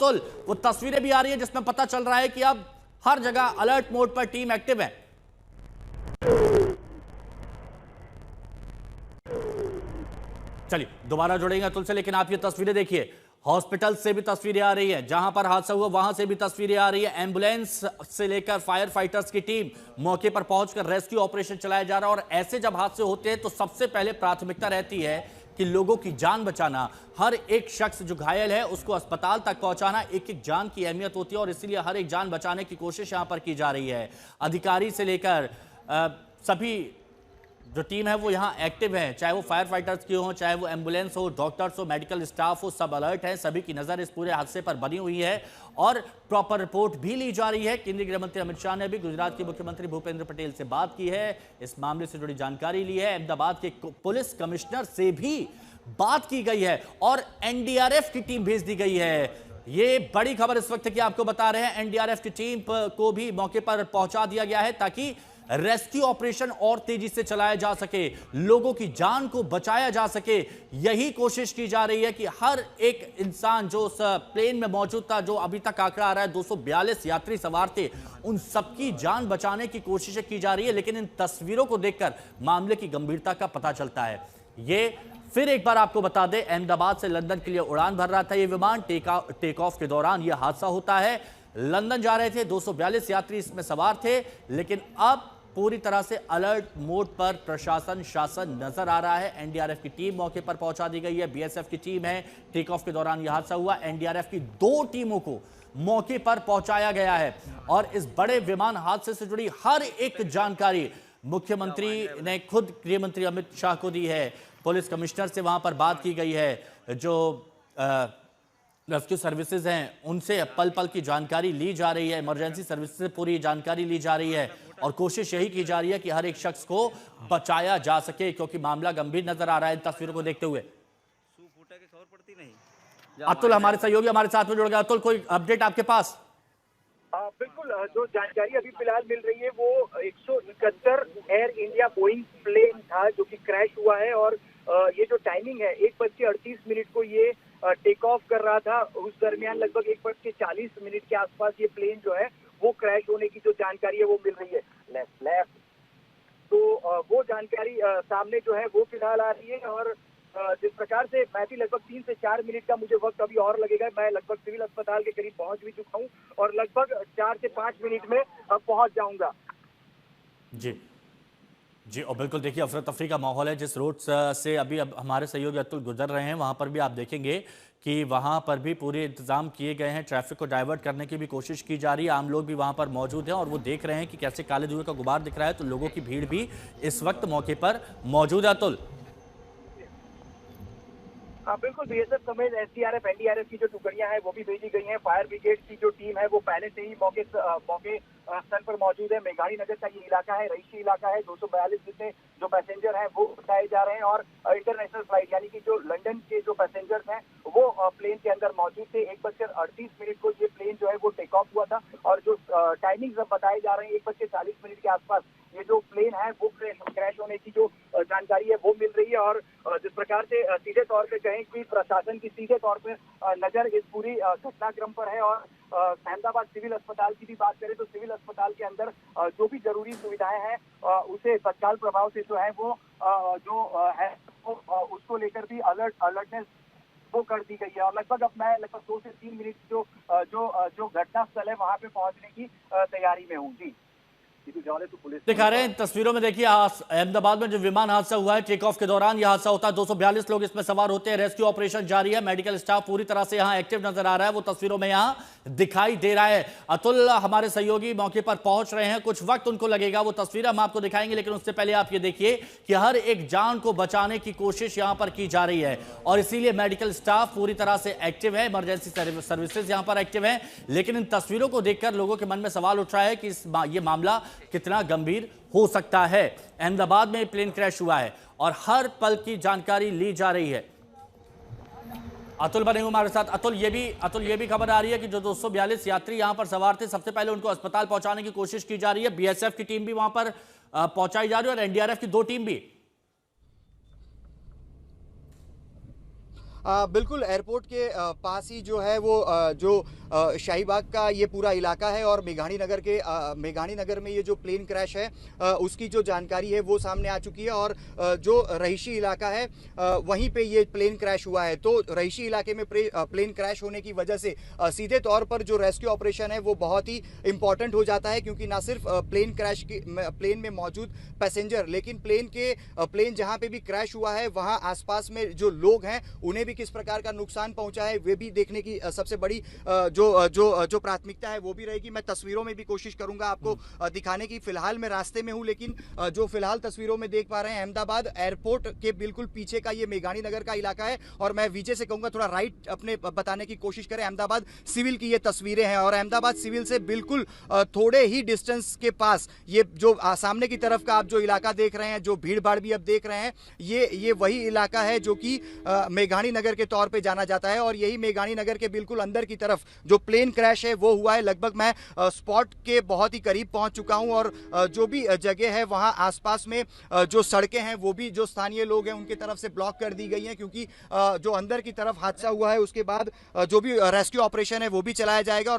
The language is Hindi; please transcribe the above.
अतुल, वो तस्वीरें भी आ रही है जिसमें पता चल रहा है कि अब हर जगह अलर्ट मोड पर टीम एक्टिव है। चलिए दोबारा जुड़ेंगे अतुल से, लेकिन आप ये तस्वीरें देखिए, हॉस्पिटल से भी तस्वीरें आ रही है, जहां पर हादसा हुआ वहां से भी तस्वीरें आ रही है। एम्बुलेंस से लेकर फायर फाइटर्स की टीम मौके पर पहुंचकर रेस्क्यू ऑपरेशन चलाया जा रहा है। और ऐसे जब हादसे होते हैं तो सबसे पहले प्राथमिकता रहती है कि लोगों की जान बचाना। हर एक शख्स जो घायल है उसको अस्पताल तक पहुंचाना, एक एक जान की अहमियत होती है और इसीलिए हर एक जान बचाने की कोशिश यहां पर की जा रही है। अधिकारी से लेकर सभी जो टीम है वो यहाँ एक्टिव है, चाहे वो फायर फाइटर्स की हो, चाहे वो एम्बुलेंस हो, डॉक्टर्स हो, मेडिकल स्टाफ हो, सब अलर्ट है। सभी की नजर इस पूरे हादसे पर बनी हुई है और प्रॉपर रिपोर्ट भी ली जा रही है। केंद्रीय गृह मंत्री अमित शाह ने भी गुजरात के मुख्यमंत्री भूपेंद्र पटेल से बात की है, इस मामले से जुड़ी जानकारी ली है। अहमदाबाद के पुलिस कमिश्नर से भी बात की गई है और एनडीआरएफ की टीम भेज दी गई है। ये बड़ी खबर इस वक्त की आपको बता रहे हैं, एनडीआरएफ की टीम को भी मौके पर पहुंचा दिया गया है ताकि रेस्क्यू ऑपरेशन और तेजी से चलाया जा सके, लोगों की जान को बचाया जा सके। यही कोशिश की जा रही है कि हर एक इंसान जो उस प्लेन में मौजूद था, जो अभी तक आंकड़ा आ रहा है 242 यात्री सवार थे, उन सबकी जान बचाने की कोशिशें की जा रही है। लेकिन इन तस्वीरों को देखकर मामले की गंभीरता का पता चलता है। ये फिर एक बार आपको बता दें, अहमदाबाद से लंदन के लिए उड़ान भर रहा था ये विमान, टेक ऑफ के दौरान यह हादसा होता है। लंदन जा रहे थे, 242 यात्री इसमें सवार थे, लेकिन अब पूरी तरह से अलर्ट मोड पर प्रशासन शासन नजर आ रहा है। एनडीआरएफ की टीम मौके पर पहुंचा दी गई है, बीएसएफ की टीम है। टेक ऑफ के दौरान यह हादसा हुआ, एनडीआरएफ की 2 टीमों को मौके पर पहुंचाया गया है और इस बड़े विमान हादसे से जुड़ी हर एक जानकारी मुख्यमंत्री ने खुद गृह मंत्री अमित शाह को दी है। पुलिस कमिश्नर से वहां पर बात की गई है, जो रेस्क्यू सर्विसेज हैं उनसे पल पल की जानकारी ली जा रही है, इमरजेंसी सर्विस से पूरी जानकारी ली जा रही है और कोशिश यही की जा रही है कि हर एक शख्स को बचाया जा सके, क्योंकि मामला गंभीर नजर आ रहा है इन तस्वीरों को देखते हुए। अतुल हमारे सहयोगी हमारे साथ में जुड़ गया। अतुल, कोई अपडेट आपके पास? बिल्कुल, जो जानकारी अभी फिलहाल मिल रही है वो 171 एयर इंडिया बोइंग प्लेन था जो कि क्रैश हुआ है और ये जो टाइमिंग है 1:38 को ये टेक ऑफ कर रहा था। उस दरमियान लगभग 1:40 के आसपास ये प्लेन जो है वो क्रैश होने की जो जानकारी है वो मिल रही है। लेफ्ट तो वो जानकारी सामने जो है वो फिलहाल आ रही है और जिस प्रकार से मैं भी लगभग 3 से 4 मिनट का मुझे वक्त अभी और लगेगा। मैं लगभग सिविल अस्पताल के करीब पहुंच भी चुका हूं और लगभग 4 से 5 मिनट में पहुंच जाऊंगा। जी और बिल्कुल देखिए, अफरा तफरी का माहौल है। जिस रोड से अभी अब हमारे सहयोगी अतुल गुजर रहे हैं वहां पर भी आप देखेंगे कि वहां पर भी पूरे इंतजाम किए गए हैं, ट्रैफिक को डाइवर्ट करने की भी कोशिश की जा रही है। आम लोग भी वहां पर मौजूद हैं और वो देख रहे हैं कि कैसे काले धुएं का गुबार दिख रहा है, तो लोगों की भीड़ भी इस वक्त मौके पर मौजूद है। अतुल, हाँ बिल्कुल, बीएसएफ समेत एसडीआरएफ एनडीआरएफ की जो टुकड़ियां हैं वो भी भेजी गई हैं। फायर ब्रिगेड की जो टीम है वो पहले से ही मौके स्थल पर मौजूद है। मेघाड़ी नगर का ये इलाका है, रईसी इलाका है। 242 जितने जो पैसेंजर हैं वो बताए जा रहे हैं और इंटरनेशनल फ्लाइट यानी कि जो लंदन के जो पैसेंजर्स हैं वो प्लेन के अंदर मौजूद थे। 1:38 को ये प्लेन जो है वो टेक ऑफ हुआ था और जो टाइमिंग बताए जा रहे हैं 1:40 के आसपास ये जो प्लेन है वो क्रैश होने की जो जानकारी है वो मिल रही है। और जिस प्रकार से सीधे तौर पे कहें कि प्रशासन की सीधे तौर पे नजर इस पूरी घटनाक्रम पर है और अहमदाबाद सिविल अस्पताल की भी बात करें तो सिविल अस्पताल के अंदर जो भी जरूरी सुविधाएं हैं उसे तत्काल प्रभाव से जो है वो उसको लेकर भी अलर्टनेस वो कर दी गई है। और लगभग अब मैं 2 से 3 मिनट जो घटना स्थल है वहां पे पहुंचने की तैयारी में हूँ। जी दिखा रहे हैं तस्वीरों में, देखिए अहमदाबाद में जो विमान हादसा हुआ है, टेक ऑफ के दौरान यह हादसा होता है। 242 लोग इसमें सवार होते हैं, रेस्क्यू ऑपरेशन जारी है, मेडिकल स्टाफ पूरी तरह से यहां एक्टिव नजर आ रहा है, वो तस्वीरों में यहां दिखाई दे रहा है। अतुल, हमारे सहयोगी मौके पर पहुंच रहे हैं, कुछ वक्त उनको लगेगा, वो तस्वीर हम आपको दिखाएंगे, लेकिन उससे पहले आप ये देखिए कि हर एक जान को बचाने की कोशिश यहां पर की जा रही है और इसीलिए मेडिकल स्टाफ पूरी तरह से एक्टिव है, इमरजेंसी सर्विसेज यहां पर एक्टिव है। लेकिन इन तस्वीरों को देखकर लोगों के मन में सवाल उठ रहा है कि यह मामला कितना गंभीर हो सकता है। अहमदाबाद में प्लेन क्रैश हुआ है और हर पल की जानकारी ली जा रही है। अतुल बने हमारे साथ। अतुल, ये भी खबर आ रही है कि जो 242 यात्री यहां पर सवार थे, सबसे पहले उनको अस्पताल पहुंचाने की कोशिश की जा रही है। बीएसएफ की टीम भी वहां पर पहुंचाई जा रही है और एनडीआरएफ की 2 टीम भी। बिल्कुल एयरपोर्ट के पास ही जो है वो जो शाहीबाग का ये पूरा इलाका है और मेघानी नगर में ये जो प्लेन क्रैश है उसकी जो जानकारी है वो सामने आ चुकी है और जो रहीशी इलाका है वहीं पे ये प्लेन क्रैश हुआ है। तो रहीशी इलाके में प्लेन क्रैश होने की वजह से सीधे तौर पर जो रेस्क्यू ऑपरेशन है वो बहुत ही इंपॉर्टेंट हो जाता है, क्योंकि ना सिर्फ प्लेन में मौजूद पैसेंजर, लेकिन प्लेन जहां पे भी क्रैश हुआ है वहां आसपास में जो लोग हैं उन्हें भी किस प्रकार का नुकसान पहुंचा है वे भी देखने की सबसे बड़ी जो प्राथमिकता है वो भी रहेगी। मैं तस्वीरों में भी कोशिश करूंगा आपको दिखाने की। फिलहाल मैं रास्ते में हूं, लेकिन जो फिलहाल तस्वीरों में देख पा रहे हैं अहमदाबाद एयरपोर्ट के बिल्कुल पीछे का ये मेघानी नगर का इलाका है और मैं विजय से कहूंगा थोड़ा राइट अपने बताने की कोशिश करें। अहमदाबाद सिविल की ये तस्वीरें हैं और अहमदाबाद सिविल से बिल्कुल थोड़े ही डिस्टेंस के पास ये जो सामने की तरफ का आप जो इलाका देख रहे हैं, जो भीड़ भाड़ भी अब देख रहे हैं, ये वही इलाका है जो कि मेघानी नगर के तौर पे जाना जाता है और यही मेघानी नगर के बिल्कुल अंदर की तरफ जो प्लेन क्रैश है वो हुआ है। लगभग मैं स्पॉट के बहुत ही करीब पहुंच चुका हूं और जो भी जगह है वहां आसपास में जो सड़कें हैं वो भी जो स्थानीय लोग हैं उनकी तरफ से ब्लॉक कर दी गई हैं, क्योंकि जो अंदर की तरफ हादसा हुआ है उसके बाद जो भी रेस्क्यू ऑपरेशन है वो भी चलाया जाएगा। और